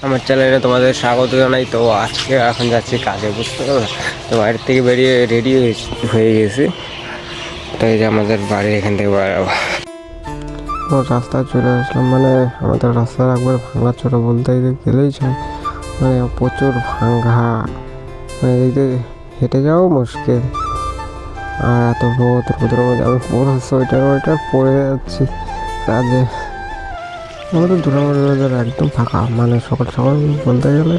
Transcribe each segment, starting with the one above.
আমার চ্যানেলে তোমাদের স্বাগত জানাই। তো আজকে এখন যাচ্ছি কাজে, বুঝতে পারো। তো বাড়ির থেকে বেরিয়ে রেডি হয়ে গেছি। তো এই যে আমাদের বাড়ির এখান থেকে বেরাবো। তো রাস্তায় চলে আসলাম, মানে আমাদের রাস্তার একবার ভাঙা চোরা বলতে গেলেই চাই, মানে প্রচুর ভাঙা, মানে এদিকে হেঁটে যাওয়াও মুশকিল। আর এত রোদের মধ্যে আমি পুরো সোয়েটার পরে যাচ্ছি কাজে। আমাদের দুর্গাপুর বাজার একদম ফাঁকা, মানে সকাল সকাল বলতে গেলে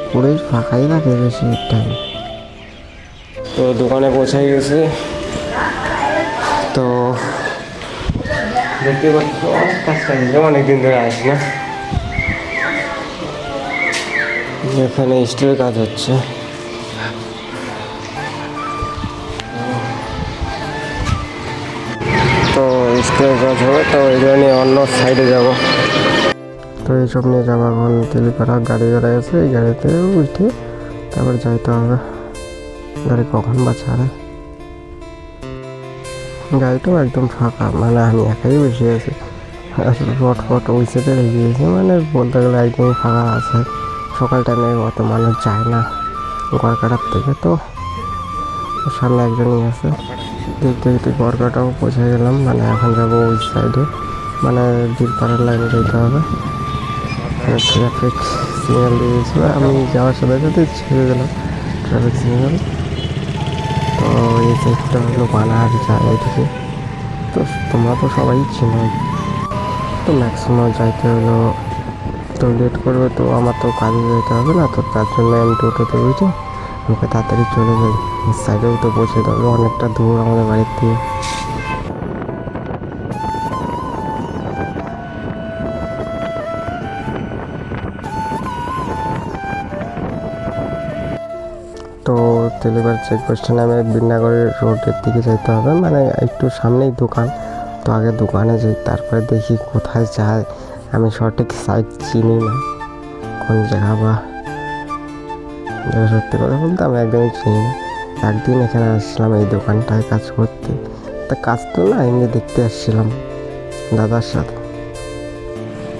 পুরোই ফাঁকাই লাগে বেশি টাইম। তো দোকানে পৌঁছে গেছে। তো দেখতে পাচ্ছি অনেক কাজ কাজে, অনেকদিন ধরে আসি না। এখানে স্টিলের কাজ হচ্ছে। তো স্টিলের কাজ হবে, তো এগুলো নিয়ে অন্য সাইডে যাব। তো এইসব নিয়ে যাবো এখন তেলিপাড়া, গাড়ি আছে, এই গাড়িতে উঠে তারপর যাইতে হবে। গাড়ি কখন বা ছাড়ে। গাড়িটাও একদম ফাঁকা, মানে আমি একাই বসে আছি। রড ফট ওই সাইডে রেখে গেছি, মানে বলতে গেলে একদমই ফাঁকা আছে। সকাল টাইমে অত মানুষ যায় না গড়কাটার থেকে। তো সামনে একজনই আছে, দেখতে দেখতে গড়কাটাও পৌঁছে গেলাম। মানে এখন যাবো ওই সাইডে, মানে বীরপাড়ার লাইনে যেতে হবে। ট্রাফিক সিগন্যাল দিয়ে গেছিলো, আমি যাওয়ার সাথে সাথে ছেড়ে দিলাম ট্রাফিক সিগন্যাল। তো এই সাইডটা হলো বানার যায় এদিকে। তো তোমরা তো সবাই চিনো। তো ম্যাক্সিমাম যাইতে হলো, তো লেট করবে, তো আমার তো কাজে যেতে হবে না। তো তার জন্য আমি টোটোতে উঠে আমাকে তাড়াতাড়ি চলে যাই। সাইডেও তো পৌঁছে দেবে, অনেকটা দূর আমাদের বাড়ির থেকে। তো তেলিবার চেকপোস্টে নামে বিন্নাগরের রোডের দিকে যাইতে হবে, মানে একটু সামনেই দোকান। তো আগে দোকানে যাই, তারপরে দেখি কোথায় যায়। আমি সঠিক সাইড চিনি না, কোন জায়গা বা সত্যি কথা বলতে আমি একদমই চিনি না। একদিন এখানে আসছিলাম এই দোকানটায় কাজ করতে। তা কাজ তো না, এমনি দেখতে আসছিলাম দাদার সাথে।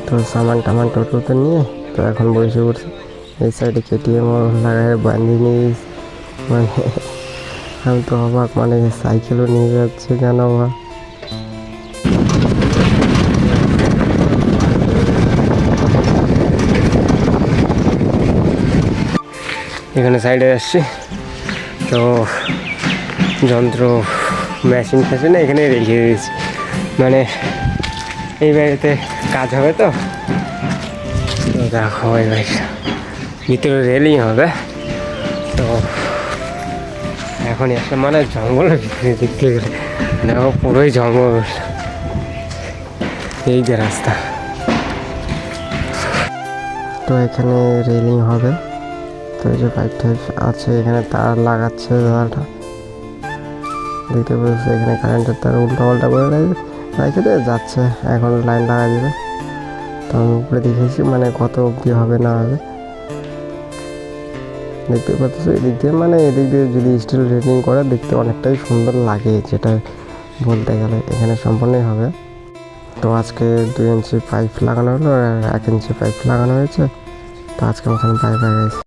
তো সামান টামান টোটোতে নিয়ে তো এখন বসে পড়ছি। এই সাইডে কেটিএম লাগায় বাঁধিয়ে নিয়ে, মানে আমি তো অবাক, মানে সাইকেলও নিয়ে যাচ্ছে কেন বা। এখানে সাইডে আসছি, তো যন্ত্র মেশিন ফেশিন এখানে রেখে দিয়েছি, মানে এই বাড়িতে কাজ হবে। তো দেখো এই বাড়িটা ভিতরে রেলিং হবে। তো এখনই আসলে মানে জঙ্গলের ভিতরে দেখতে গেলে দেখো পুরোই জঙ্গল, এই যে রাস্তা। তো এখানে রেলিং হবে। তো এই যে পাইপ টাইপ আছে, এখানে তার লাগাচ্ছে দাদাটা, দেখতে পাচ্ছি। এখানে কারেন্টের তার উল্টা পাল্টা করে রেখে দিয়ে যাচ্ছে, এখন লাইন লাগাই দেবে। তো আমি উপরে দেখেছি, মানে কত অবধি হবে না হবে দেখতে পাচ্ছি। এদিক দিয়ে, মানে এদিক দিয়ে যদি স্টিল রেলিং করে দেখতে অনেকটাই সুন্দর লাগে, যেটা বলতে গেলে এখানে সম্পূর্ণই হবে। তো আজকে 2 ইঞ্চি পাইপ লাগানো হলো আর 1 ইঞ্চি পাইপ লাগানো হয়েছে। তো আজকে মতন বাই বাই গাইস।